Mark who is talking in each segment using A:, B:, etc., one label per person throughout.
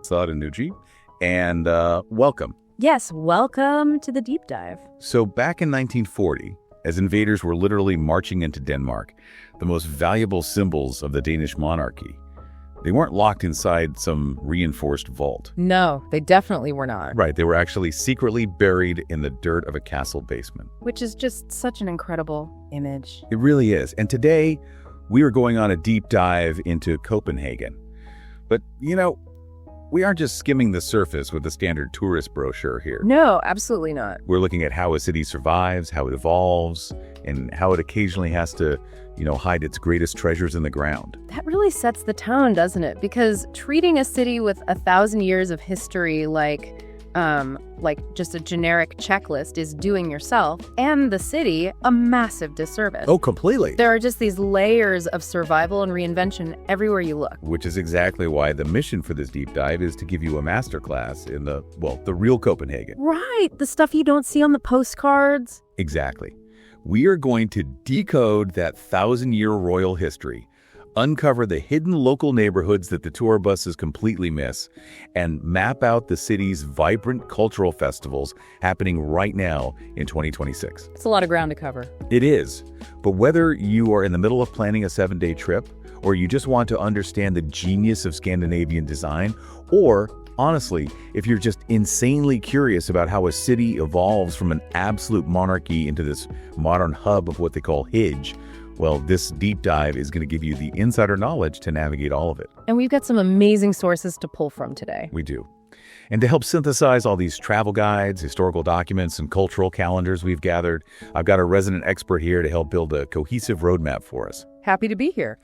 A: Nuji, and welcome.
B: Yes, welcome to the deep dive.
A: So back in 1940, as invaders were literally marching into Denmark, the most valuable symbols of the Danish monarchy, they weren't locked inside some reinforced vault.
B: No, they definitely were not.
A: Right, they were actually secretly buried in the dirt of a castle basement.
B: Which is just such an incredible image.
A: It really is. And today, we are going on a deep dive into Copenhagen. But, we aren't just skimming the surface with the standard tourist brochure here.
B: No, absolutely not.
A: We're looking at how a city survives, how it evolves, and how it occasionally has to, hide its greatest treasures in the ground.
B: That really sets the tone, doesn't it? Because treating a city with 1,000 years of history like just a generic checklist is doing yourself and the city a massive disservice.
A: Oh, completely.
B: There are just these layers of survival and reinvention everywhere you look.
A: Which is exactly why the mission for this deep dive is to give you a masterclass in the real Copenhagen.
B: Right, the stuff you don't see on the postcards.
A: Exactly. We are going to decode that 1,000-year royal history, uncover the hidden local neighborhoods that the tour buses completely miss, and map out the city's vibrant cultural festivals happening right now in 2026.
B: It's a lot of ground to cover.
A: It is. But whether you are in the middle of planning a 7-day trip, or you just want to understand the genius of Scandinavian design, or honestly, if you're just insanely curious about how a city evolves from an absolute monarchy into this modern hub of what they call Hygge, well, this deep dive is going to give you the insider knowledge to navigate all of it.
B: And we've got some amazing sources to pull from today.
A: We do. And to help synthesize all these travel guides, historical documents, and cultural calendars we've gathered, I've got a resident expert here to help build a cohesive roadmap for us.
B: Happy to be here.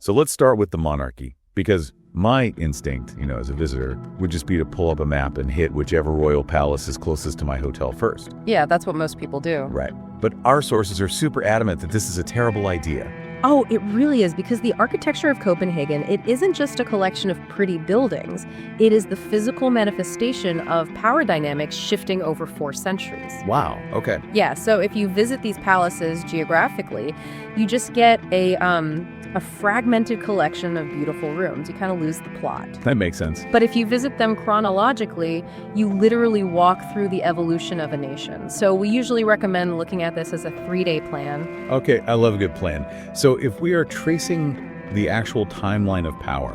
A: So let's start with the monarchy, because my instinct, as a visitor, would just be to pull up a map and hit whichever royal palace is closest to my hotel first.
B: Yeah, that's what most people do.
A: Right. But our sources are super adamant that this is a terrible idea.
B: Oh, it really is, because the architecture of Copenhagen, it isn't just a collection of pretty buildings. It is the physical manifestation of power dynamics shifting over 4 centuries.
A: Wow, okay.
B: Yeah, so if you visit these palaces geographically, you just get a fragmented collection of beautiful rooms. You kind of lose the plot.
A: That makes sense.
B: But if you visit them chronologically, you literally walk through the evolution of a nation. So we usually recommend looking at this as a 3-day plan.
A: Okay, I love a good plan. So if we are tracing the actual timeline of power,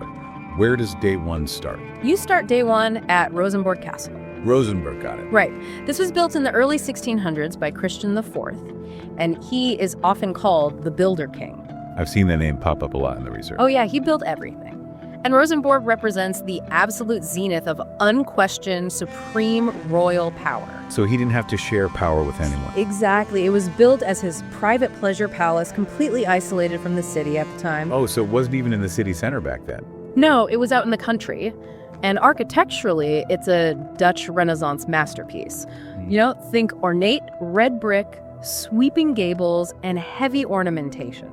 A: where does day 1 start?
B: You start day 1 at Rosenborg Castle.
A: Rosenborg, got it.
B: Right. This was built in the early 1600s by Christian IV, and he is often called the Builder King.
A: I've seen that name pop up a lot in the research.
B: Oh yeah, he built everything. And Rosenborg represents the absolute zenith of unquestioned supreme royal power.
A: So he didn't have to share power with anyone.
B: Exactly. It was built as his private pleasure palace, completely isolated from the city at the time.
A: Oh, so it wasn't even in the city center back then.
B: No, it was out in the country. And architecturally, it's a Dutch Renaissance masterpiece. Think ornate red brick, sweeping gables, and heavy ornamentation.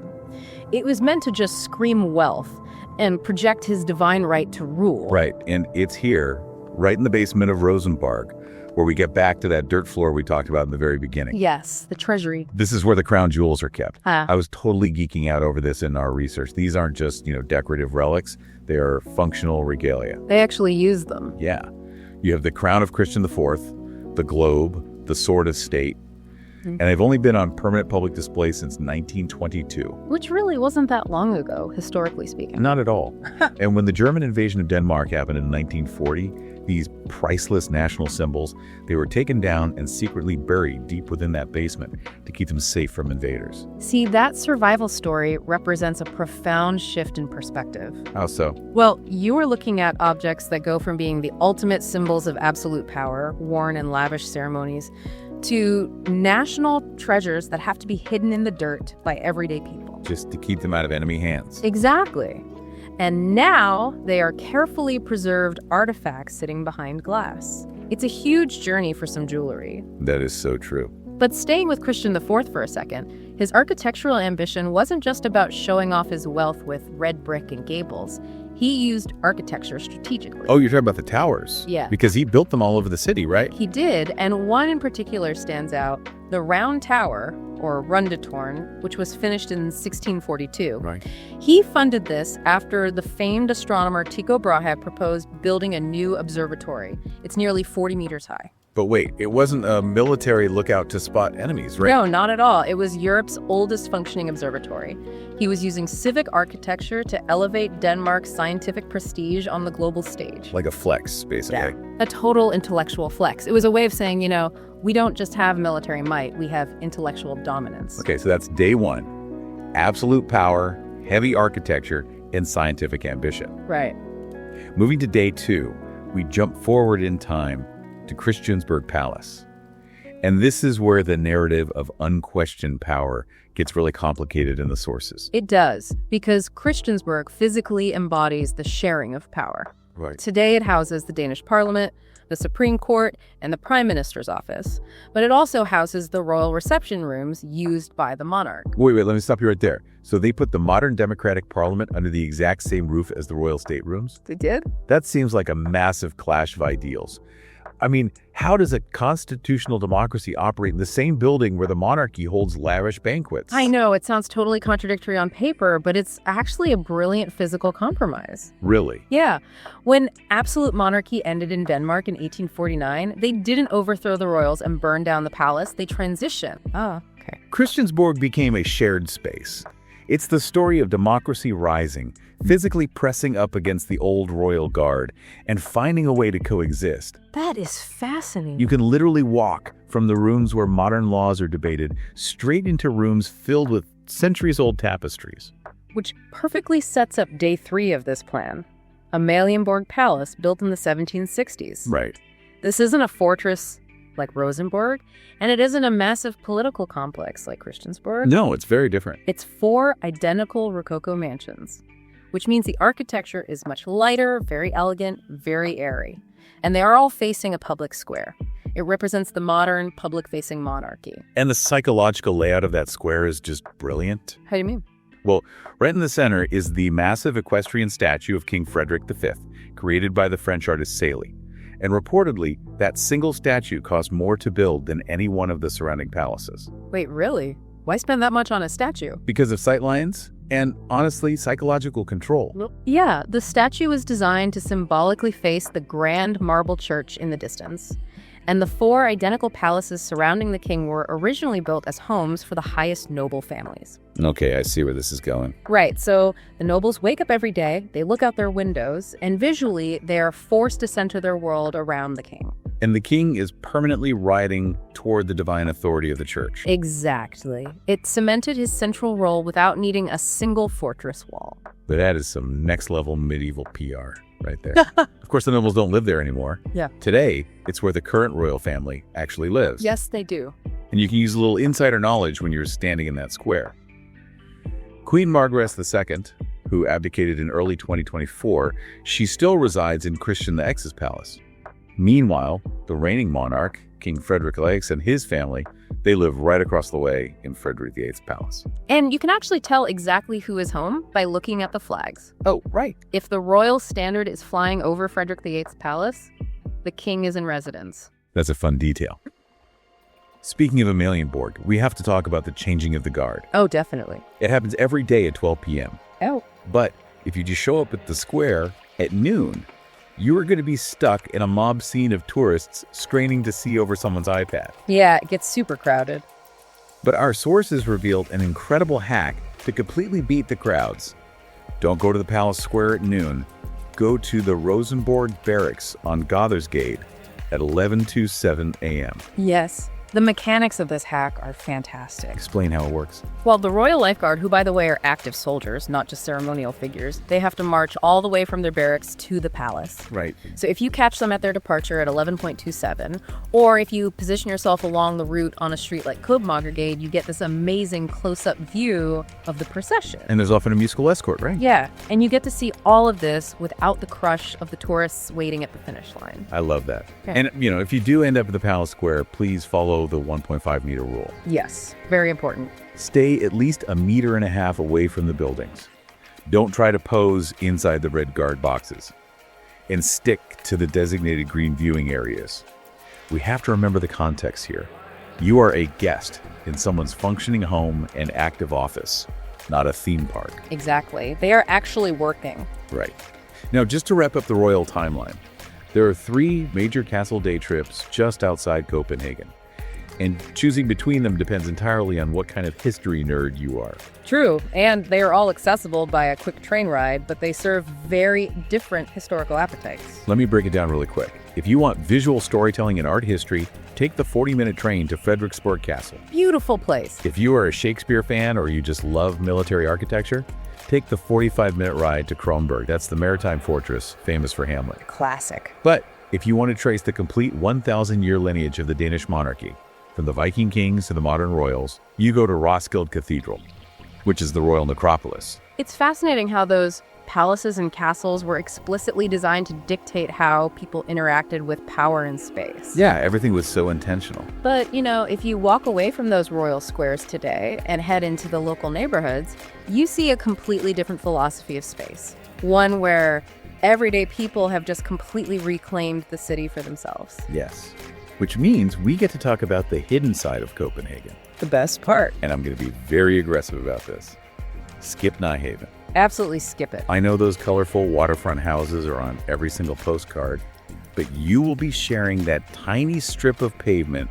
B: It was meant to just scream wealth and project his divine right to rule.
A: Right, and it's here, right in the basement of Rosenborg, where we get back to that dirt floor we talked about in the very beginning.
B: Yes, the treasury.
A: This is where the crown jewels are kept.
B: Ah.
A: I was totally geeking out over this in our research. These aren't just, decorative relics. They are functional regalia.
B: They actually use them.
A: Yeah. You have the crown of Christian IV, the globe, the sword of state, and they've only been on permanent public display since 1922.
B: Which really wasn't that long ago, historically speaking.
A: Not at all. And when the German invasion of Denmark happened in 1940, these priceless national symbols, they were taken down and secretly buried deep within that basement to keep them safe from invaders.
B: See, that survival story represents a profound shift in perspective.
A: How so?
B: Well, you are looking at objects that go from being the ultimate symbols of absolute power, worn in lavish ceremonies, to national treasures that have to be hidden in the dirt by everyday people.
A: Just to keep them out of enemy hands.
B: Exactly. And now they are carefully preserved artifacts sitting behind glass. It's a huge journey for some jewelry.
A: That is so true.
B: But staying with Christian IV for a second, his architectural ambition wasn't just about showing off his wealth with red brick and gables. He used architecture strategically.
A: Oh, you're talking about the towers?
B: Yeah.
A: Because he built them all over the city, right?
B: He did, and one in particular stands out, the Round Tower, or Rundetårn, which was finished in 1642.
A: Right.
B: He funded this after the famed astronomer Tycho Brahe proposed building a new observatory. It's nearly 40 meters high.
A: But wait, it wasn't a military lookout to spot enemies, right?
B: No, not at all. It was Europe's oldest functioning observatory. He was using civic architecture to elevate Denmark's scientific prestige on the global stage.
A: Like a flex, basically.
B: A total intellectual flex. It was a way of saying, we don't just have military might, we have intellectual dominance.
A: Okay, so that's day one. Absolute power, heavy architecture, and scientific ambition.
B: Right.
A: Moving to day two, we jump forward in time to Christiansborg Palace. And this is where the narrative of unquestioned power gets really complicated in the sources.
B: It does, because Christiansborg physically embodies the sharing of power.
A: Right.
B: Today it houses the Danish Parliament, the Supreme Court, and the Prime Minister's office. But it also houses the royal reception rooms used by the monarch.
A: Wait, let me stop you right there. So they put the modern democratic parliament under the exact same roof as the royal staterooms?
B: They did?
A: That seems like a massive clash of ideals. I mean, how does a constitutional democracy operate in the same building where the monarchy holds lavish banquets?
B: I know, it sounds totally contradictory on paper, but it's actually a brilliant physical compromise.
A: Really?
B: Yeah. When absolute monarchy ended in Denmark in 1849, they didn't overthrow the royals and burn down the palace. They transitioned. Oh, okay.
A: Christiansborg became a shared space. It's the story of democracy rising, physically pressing up against the old royal guard, and finding a way to coexist.
B: That is fascinating.
A: You can literally walk from the rooms where modern laws are debated straight into rooms filled with centuries-old tapestries.
B: Which perfectly sets up day three of this plan. Amalienborg Palace, built in the 1760s.
A: Right.
B: This isn't a fortress like Rosenborg, and it isn't a massive political complex like Christiansborg.
A: No, it's very different.
B: It's 4 identical Rococo mansions, which means the architecture is much lighter, very elegant, very airy. And they are all facing a public square. It represents the modern, public-facing monarchy.
A: And the psychological layout of that square is just brilliant.
B: How do you mean?
A: Well, right in the center is the massive equestrian statue of King Frederick V, created by the French artist Sailly. And reportedly, that single statue cost more to build than any one of the surrounding palaces.
B: Wait, really? Why spend that much on a statue?
A: Because of sightlines and, honestly, psychological control.
B: Yeah, the statue was designed to symbolically face the grand marble church in the distance. And the 4 identical palaces surrounding the king were originally built as homes for the highest noble families.
A: Okay, I see where this is going.
B: Right, so the nobles wake up every day, they look out their windows, and visually they are forced to center their world around the king.
A: And the king is permanently riding toward the divine authority of the church.
B: Exactly. It cemented his central role without needing a single fortress wall.
A: But that is some next-level medieval PR right there. Of course, the nobles don't live there anymore.
B: Yeah.
A: Today, it's where the current royal family actually lives.
B: Yes, they do.
A: And you can use a little insider knowledge when you're standing in that square. Queen Margaret II, who abdicated in early 2024, she still resides in Christian X's palace. Meanwhile, the reigning monarch, King Frederick Alex, and his family, they live right across the way in Frederick VIII's palace.
B: And you can actually tell exactly who is home by looking at the flags.
A: Oh, right.
B: If the royal standard is flying over Frederick VIII's palace, the king is in residence.
A: That's a fun detail. Speaking of Amalienborg, we have to talk about the changing of the guard.
B: Oh, definitely.
A: It happens every day at 12 p.m.
B: Oh.
A: But if you just show up at the square at noon, you are going to be stuck in a mob scene of tourists straining to see over someone's iPad.
B: Yeah, it gets super crowded.
A: But our sources revealed an incredible hack to completely beat the crowds. Don't go to the palace square at noon. Go to the Rosenborg Barracks on Gothersgade at 11:27 a.m.
B: Yes. The mechanics of this hack are fantastic.
A: Explain how it works.
B: Well, the Royal Lifeguard, who by the way are active soldiers, not just ceremonial figures, they have to march all the way from their barracks to the palace.
A: Right.
B: So if you catch them at their departure at 11:27, or if you position yourself along the route on a street like Copenhagen, you get this amazing close-up view of the procession.
A: And there's often a musical escort, right?
B: Yeah, and you get to see all of this without the crush of the tourists waiting at the finish line.
A: I love that.
B: Okay.
A: And, if you do end up at the palace square, please follow the 1.5 meter rule.
B: Yes, very important.
A: Stay at least 1.5 meters away from the buildings. Don't try to pose inside the red guard boxes. And stick to the designated green viewing areas. We have to remember the context here. You are a guest in someone's functioning home and active office, not a theme park.
B: Exactly. They are actually working.
A: Right. Now, just to wrap up the royal timeline, there are 3 major castle day trips just outside Copenhagen. And choosing between them depends entirely on what kind of history nerd you are.
B: True, and they are all accessible by a quick train ride, but they serve very different historical appetites.
A: Let me break it down really quick. If you want visual storytelling and art history, take the 40-minute train to Frederiksborg Castle.
B: Beautiful place.
A: If you are a Shakespeare fan or you just love military architecture, take the 45-minute ride to Kronborg. That's the maritime fortress famous for Hamlet.
B: Classic.
A: But if you want to trace the complete 1,000-year lineage of the Danish monarchy, from the Viking kings to the modern royals, you go to Roskilde Cathedral, which is the royal necropolis.
B: It's fascinating how those palaces and castles were explicitly designed to dictate how people interacted with power and space.
A: Yeah, everything was so intentional.
B: But, if you walk away from those royal squares today and head into the local neighborhoods, you see a completely different philosophy of space. One where everyday people have just completely reclaimed the city for themselves.
A: Yes. Which means we get to talk about the hidden side of Copenhagen.
B: The best part.
A: And I'm going to be very aggressive about this. Skip Nyhavn.
B: Absolutely skip it.
A: I know those colorful waterfront houses are on every single postcard, but you will be sharing that tiny strip of pavement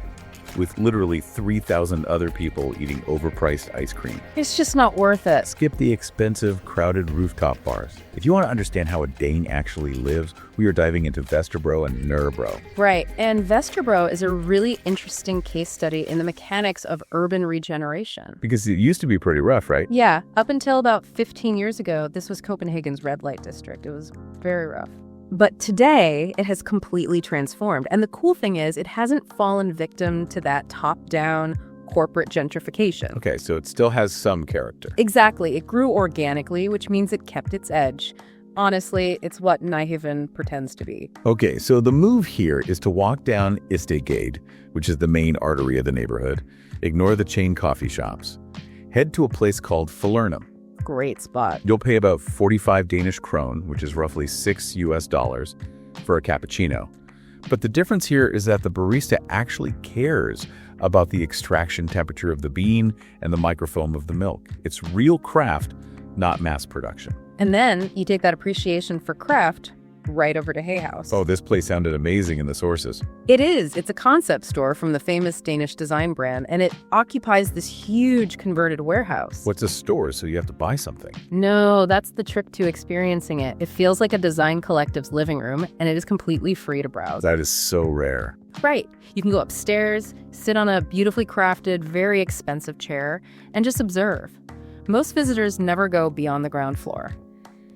A: with literally 3,000 other people eating overpriced ice cream.
B: It's just not worth it.
A: Skip the expensive, crowded rooftop bars. If you want to understand how a Dane actually lives, we are diving into Vesterbro and Nørrebro.
B: Right, and Vesterbro is a really interesting case study in the mechanics of urban regeneration.
A: Because it used to be pretty rough, right?
B: Yeah, up until about 15 years ago, this was Copenhagen's red light district. It was very rough. But today, it has completely transformed. And the cool thing is, it hasn't fallen victim to that top-down corporate gentrification.
A: Okay, so it still has some character.
B: Exactly. It grew organically, which means it kept its edge. Honestly, it's what Nyhavn pretends to be.
A: Okay, so the move here is to walk down Istegade, which is the main artery of the neighborhood, ignore the chain coffee shops, head to a place called Falernum.
B: Great spot.
A: You'll pay about 45 Danish krone, which is roughly $6 for a cappuccino. But the difference here is that the barista actually cares about the extraction temperature of the bean and the microfoam of the milk. It's real craft, not mass production.
B: And then you take that appreciation for craft right over to Hay House.
A: Oh, this place sounded amazing in the sources.
B: It is. It's a concept store from the famous Danish design brand, and it occupies this huge converted warehouse.
A: What's a store, so you have to buy something?
B: No, that's the trick to experiencing it. It feels like a design collective's living room, and it is completely free to browse.
A: That is so rare.
B: Right. You can go upstairs, sit on a beautifully crafted, very expensive chair, and just observe. Most visitors never go beyond the ground floor.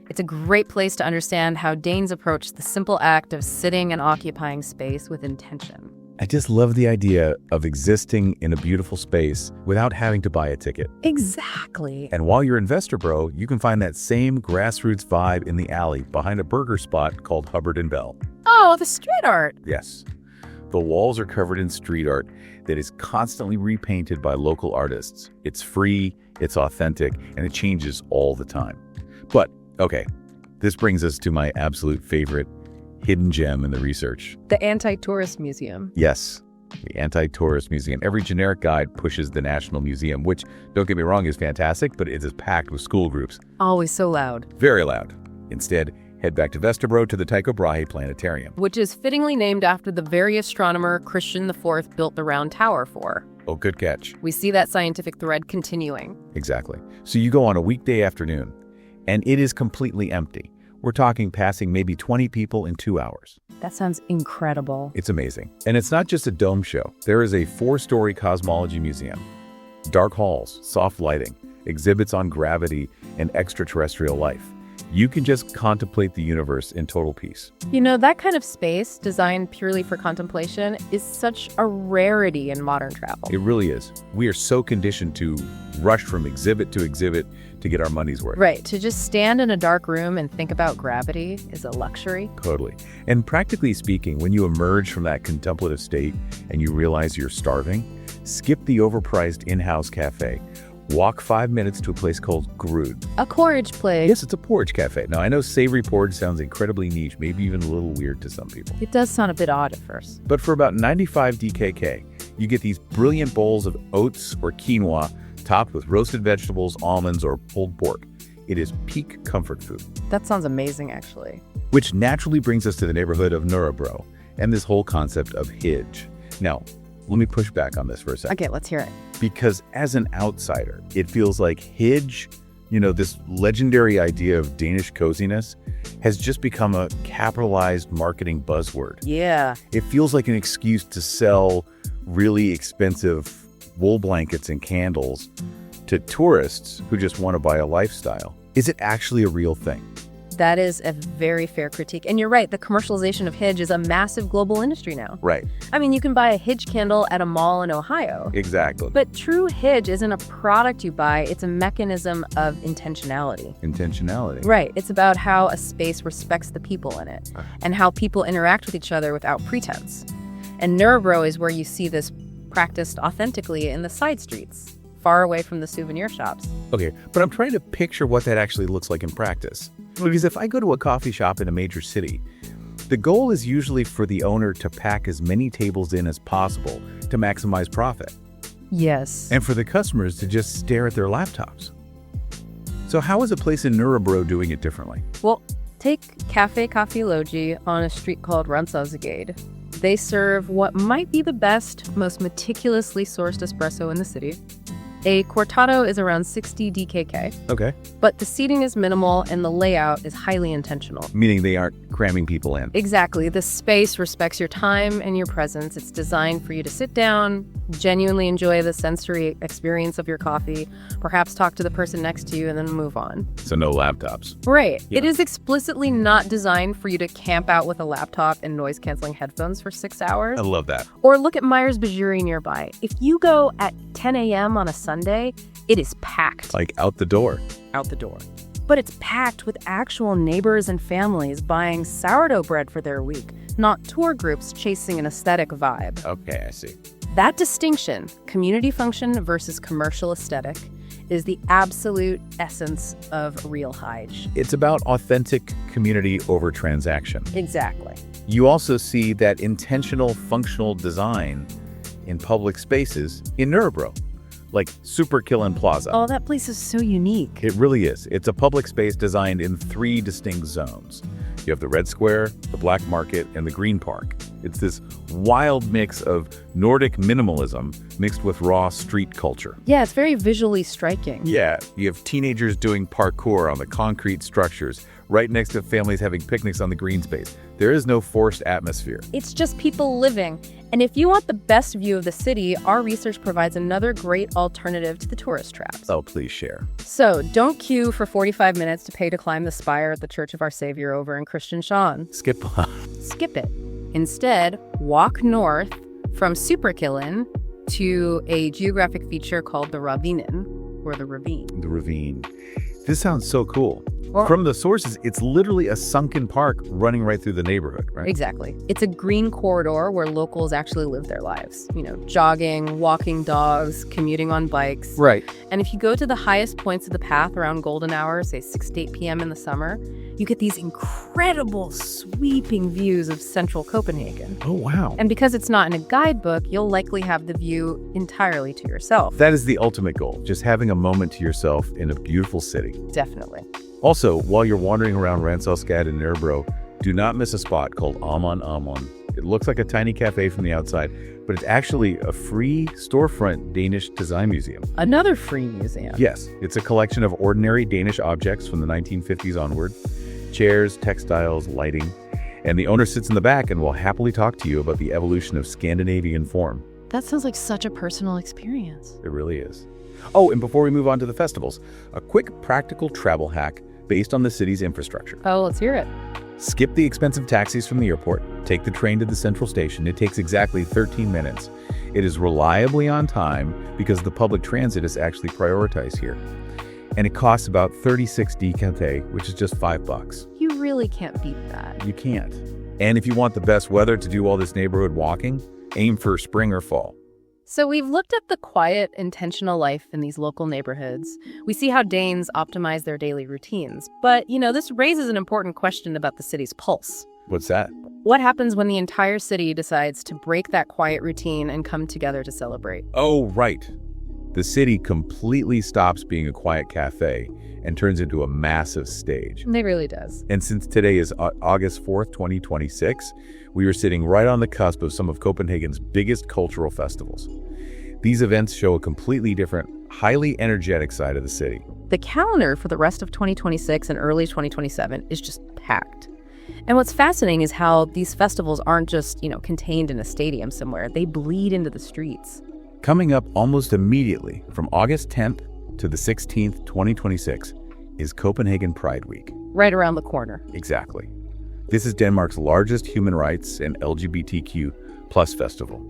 B: It's a great place to understand how Danes approach the simple act of sitting and occupying space with intention.
A: I just love the idea of existing in a beautiful space without having to buy a ticket.
B: Exactly.
A: And while you're in Vesterbro, you can find that same grassroots vibe in the alley behind a burger spot called Covered.best.
B: Oh, the street art.
A: Yes. The walls are covered in street art that is constantly repainted by local artists. It's free, it's authentic, and it changes all the time. But okay, this brings us to my absolute favorite hidden gem in the research.
B: The Anti-Tourist Museum.
A: Yes, the Anti-Tourist Museum. Every generic guide pushes the National Museum, which, don't get me wrong, is fantastic, but it is packed with school groups.
B: Always so loud.
A: Very loud. Instead, head back to Vesterbro to the Tycho Brahe Planetarium.
B: Which is fittingly named after the very astronomer Christian IV built the round tower for.
A: Oh, good catch.
B: We see that scientific thread continuing.
A: Exactly. So you go on a weekday afternoon, and it is completely empty. We're talking passing maybe 20 people in 2 hours.
B: That sounds incredible.
A: It's amazing. And it's not just a dome show. There is a 4-story cosmology museum. Dark halls, soft lighting, exhibits on gravity and extraterrestrial life. You can just contemplate the universe in total peace.
B: You know, that kind of space, designed purely for contemplation, is such a rarity in modern travel.
A: It really is. We are so conditioned to rush from exhibit to get our money's worth.
B: Right. To just stand in a dark room and think about gravity is a luxury.
A: Totally. And practically speaking, when you emerge from that contemplative state and you realize you're starving, skip the overpriced in-house cafe. Walk 5 minutes to a place called Grud.
B: A porridge place.
A: Yes, it's a porridge cafe. Now, I know savory porridge sounds incredibly niche, maybe even a little weird to some people.
B: It does sound a bit odd at first.
A: But for about 95 DKK, you get these brilliant bowls of oats or quinoa topped with roasted vegetables, almonds, or pulled pork. It is peak comfort food.
B: That sounds amazing, actually.
A: Which naturally brings us to the neighborhood of Nørrebro and this whole concept of Hygge. Now, let me push back on this for a second.
B: Okay, let's hear it.
A: Because as an outsider, it feels like Hygge, this legendary idea of Danish coziness, has just become a capitalized marketing buzzword.
B: Yeah.
A: It feels like an excuse to sell really expensive wool blankets and candles to tourists who just want to buy a lifestyle. Is it actually a real thing?
B: That is a very fair critique. And you're right, the commercialization of Hygge is a massive global industry now.
A: Right.
B: I mean, you can buy a Hygge candle at a mall in Ohio.
A: Exactly.
B: But true Hygge isn't a product you buy, it's a mechanism of intentionality.
A: Intentionality.
B: Right. It's about how a space respects the people in it and how people interact with each other without pretense. And Nørrebro is where you see this practiced authentically in the side streets, far away from the souvenir shops.
A: Okay, but I'm trying to picture what that actually looks like in practice. Because if I go to a coffee shop in a major city, the goal is usually for the owner to pack as many tables in as possible to maximize profit.
B: Yes.
A: And for the customers to just stare at their laptops. So how is a place in Nørrebro doing it differently?
B: Well, take Café Coffee Logi on a street called Randzausgade. They serve what might be the best, most meticulously sourced espresso in the city. A cortado is around 60 DKK.
A: Okay.
B: But the seating is minimal and the layout is highly intentional.
A: Meaning they aren't cramming people in.
B: Exactly. The space respects your time and your presence. It's designed for you to sit down, genuinely enjoy the sensory experience of your coffee, perhaps talk to the person next to you, and then move on.
A: So no laptops.
B: Right.
A: Yeah.
B: It is explicitly not designed for you to camp out with a laptop and noise-canceling headphones for 6 hours.
A: I love that.
B: Or look at Myers Bajuri nearby. If you go at 10 a.m. on a Sunday, it is packed.
A: Like out the door.
B: Out the door. But it's packed with actual neighbors and families buying sourdough bread for their week, not tour groups chasing an aesthetic vibe.
A: Okay, I see.
B: That distinction, community function versus commercial aesthetic, is the absolute essence of real Hygge.
A: It's about authentic community over transaction.
B: Exactly.
A: You also see that intentional functional design in public spaces in Nørrebro, like Superkillen Plaza.
B: Oh, that place is so unique.
A: It really is. It's a public space designed in 3 distinct zones. You have the Red Square, the Black Market, and the Green Park. It's this wild mix of Nordic minimalism mixed with raw street culture.
B: Yeah, it's very visually striking.
A: Yeah, you have teenagers doing parkour on the concrete structures, right next to families having picnics on the green space. There is no forced atmosphere.
B: It's just people living. And if you want the best view of the city, our research provides another great alternative to the tourist traps.
A: Oh, please share.
B: So don't queue for 45 minutes to pay to climb the spire at the Church of Our Savior over in Kristiansand. Skip it. Instead, walk north from Superkillen to a geographic feature called the Ravinen, or the ravine.
A: The ravine. This sounds so cool.
B: Well,
A: from the sources, it's literally a sunken park running right through the neighborhood, right?
B: Exactly. It's a green corridor where locals actually live their lives. Jogging, walking dogs, commuting on bikes.
A: Right.
B: And if you go to the highest points of the path around golden hour, say 6 to 8 p.m. in the summer, you get these incredible sweeping views of central Copenhagen.
A: Oh, wow.
B: And because it's not in a guidebook, you'll likely have the view entirely to yourself.
A: That is the ultimate goal, just having a moment to yourself in a beautiful city.
B: Definitely.
A: Also, while you're wandering around Randzausgade in Nørrebro, do not miss a spot called Amon Amon. It looks like a tiny cafe from the outside, but it's actually a free storefront Danish design museum.
B: Another free museum.
A: Yes, it's a collection of ordinary Danish objects from the 1950s onward. Chairs, textiles, lighting. And the owner sits in the back and will happily talk to you about the evolution of Scandinavian form.
B: That sounds like such a personal experience.
A: It really is. Oh, and before we move on to the festivals, a quick practical travel hack based on the city's infrastructure.
B: Oh, let's hear it.
A: Skip the expensive taxis from the airport. Take the train to the central station. It takes exactly 13 minutes. It is reliably on time because the public transit is actually prioritized here. And it costs about 36 DKK, which is just $5.
B: You really can't beat that.
A: You can't. And if you want the best weather to do all this neighborhood walking, aim for spring or fall.
B: So we've looked at the quiet, intentional life in these local neighborhoods. We see how Danes optimize their daily routines. But, this raises an important question about the city's pulse.
A: What's that?
B: What happens when the entire city decides to break that quiet routine and come together to celebrate?
A: Oh, right. The city completely stops being a quiet cafe and turns into a massive stage.
B: It really does.
A: And since today is August 4th, 2026, we are sitting right on the cusp of some of Copenhagen's biggest cultural festivals. These events show a completely different, highly energetic side of the city.
B: The calendar for the rest of 2026 and early 2027 is just packed. And what's fascinating is how these festivals aren't just, contained in a stadium somewhere. They bleed into the streets.
A: Coming up almost immediately from August 10th to the 16th, 2026, is Copenhagen Pride Week.
B: Right around the corner.
A: Exactly. This is Denmark's largest human rights and LGBTQ+ festival.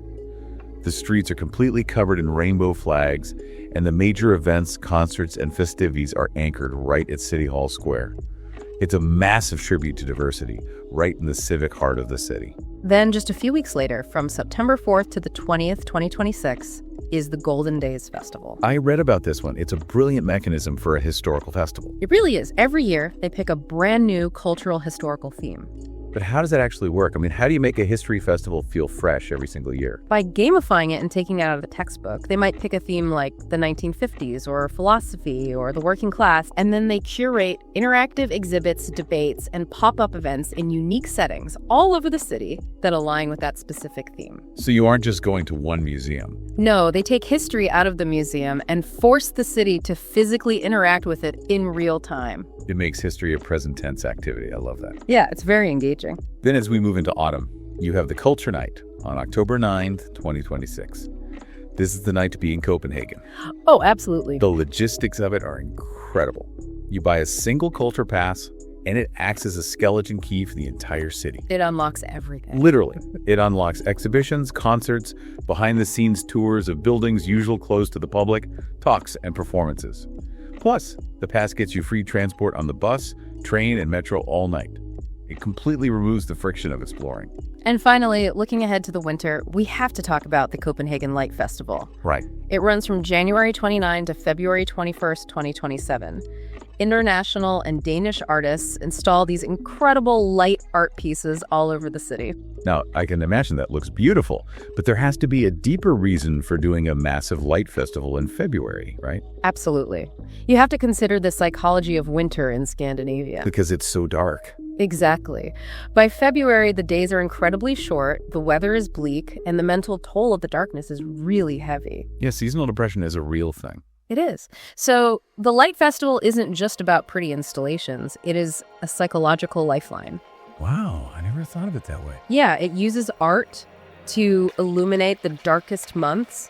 A: The streets are completely covered in rainbow flags, and the major events, concerts, and festivities are anchored right at City Hall Square. It's a massive tribute to diversity, right in the civic heart of the city.
B: Then, just a few weeks later, from September 4th to the 20th, 2026, is the Golden Days Festival.
A: I read about this one. It's a brilliant mechanism for a historical festival.
B: It really is. Every year, they pick a brand new cultural historical theme.
A: But how does that actually work? I mean, how do you make a history festival feel fresh every single year?
B: By gamifying it and taking it out of the textbook, they might pick a theme like the 1950s or philosophy or the working class, and then they curate interactive exhibits, debates, and pop-up events in unique settings all over the city that align with that specific theme.
A: So you aren't just going to one museum.
B: No, they take history out of the museum and force the city to physically interact with it in real time.
A: It makes history a present tense activity. I love that.
B: Yeah, it's very engaging.
A: Then as we move into autumn, you have the Culture Night on October 9th, 2026. This is the night to be in Copenhagen.
B: Oh, absolutely.
A: The logistics of it are incredible. You buy a single culture pass, and it acts as a skeleton key for the entire city.
B: It unlocks everything.
A: Literally. It unlocks exhibitions, concerts, behind-the-scenes tours of buildings usually closed to the public, talks, and performances. Plus, the pass gets you free transport on the bus, train, and metro all night. It completely removes the friction of exploring.
B: And finally, looking ahead to the winter, we have to talk about the Copenhagen Light Festival.
A: Right.
B: It runs from January 29 to February 21st, 2027. International and Danish artists install these incredible light art pieces all over the city.
A: Now, I can imagine that looks beautiful, but there has to be a deeper reason for doing a massive light festival in February, right?
B: Absolutely. You have to consider the psychology of winter in Scandinavia.
A: Because it's so dark.
B: Exactly. By February, the days are incredibly short, the weather is bleak, and the mental toll of the darkness is really heavy.
A: Yeah, seasonal depression is a real thing.
B: It is. So the Light Festival isn't just about pretty installations. It is a psychological lifeline.
A: Wow, I never thought of it that way.
B: Yeah, it uses art to illuminate the darkest months,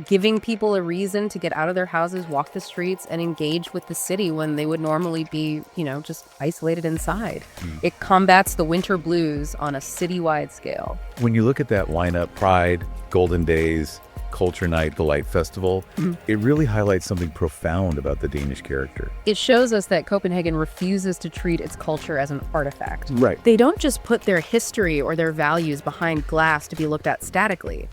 B: giving people a reason to get out of their houses, walk the streets, and engage with the city when they would normally be, just isolated inside. It combats the winter blues on a citywide scale.
A: When you look at that lineup, Pride, Golden Days, Culture Night, the Light Festival, it really highlights something profound about the Danish character.
B: It shows us that Copenhagen refuses to treat its culture as an artifact.
A: Right.
B: They don't just put their history or their values behind glass to be looked at statically.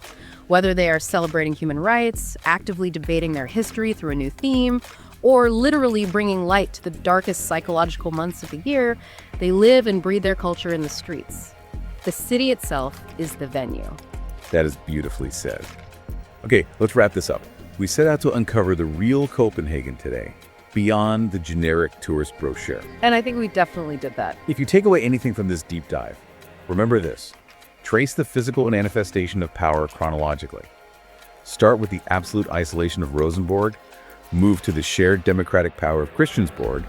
B: Whether they are celebrating human rights, actively debating their history through a new theme, or literally bringing light to the darkest psychological months of the year, they live and breathe their culture in the streets. The city itself is the venue.
A: That is beautifully said. Okay, let's wrap this up. We set out to uncover the real Copenhagen today, beyond the generic tourist brochure.
B: And I think we definitely did that.
A: If you take away anything from this deep dive, remember this. Trace the physical manifestation of power chronologically. Start with the absolute isolation of Rosenborg, move to the shared democratic power of Christiansborg,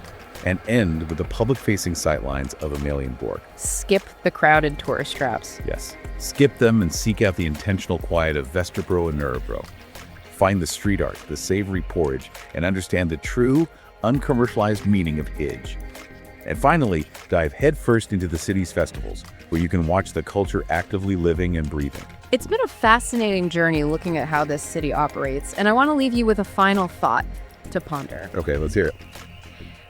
A: and end with the public-facing sightlines of Amalienborg.
B: Skip the crowded tourist traps.
A: Yes. Skip them and seek out the intentional quiet of Vesterbro and Nørrebro. Find the street art, the savory porridge, and understand the true, uncommercialized meaning of Hygge. And finally, dive headfirst into the city's festivals, where you can watch the culture actively living and breathing.
B: It's been a fascinating journey looking at how this city operates, and I want to leave you with a final thought to ponder.
A: Okay, let's hear it.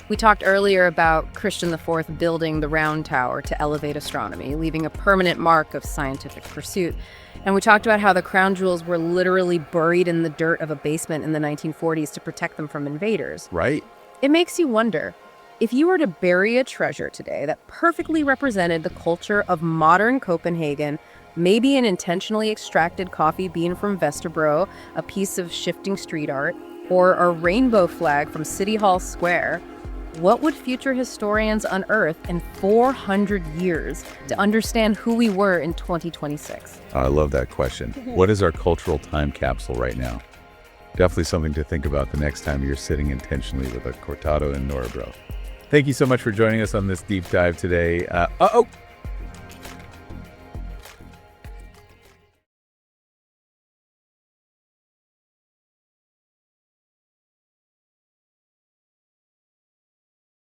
B: We talked earlier about Christian IV building the Round Tower to elevate astronomy, leaving a permanent mark of scientific pursuit. And we talked about how the crown jewels were literally buried in the dirt of a basement in the 1940s to protect them from invaders.
A: Right.
B: It makes you wonder, if you were to bury a treasure today that perfectly represented the culture of modern Copenhagen, maybe an intentionally extracted coffee bean from Vesterbro, a piece of shifting street art, or a rainbow flag from City Hall Square, what would future historians unearth in 400 years to understand who we were in 2026?
A: I love that question. What is our cultural time capsule right now? Definitely something to think about the next time you're sitting intentionally with a cortado in Norebro. Thank you so much for joining us on this deep dive today.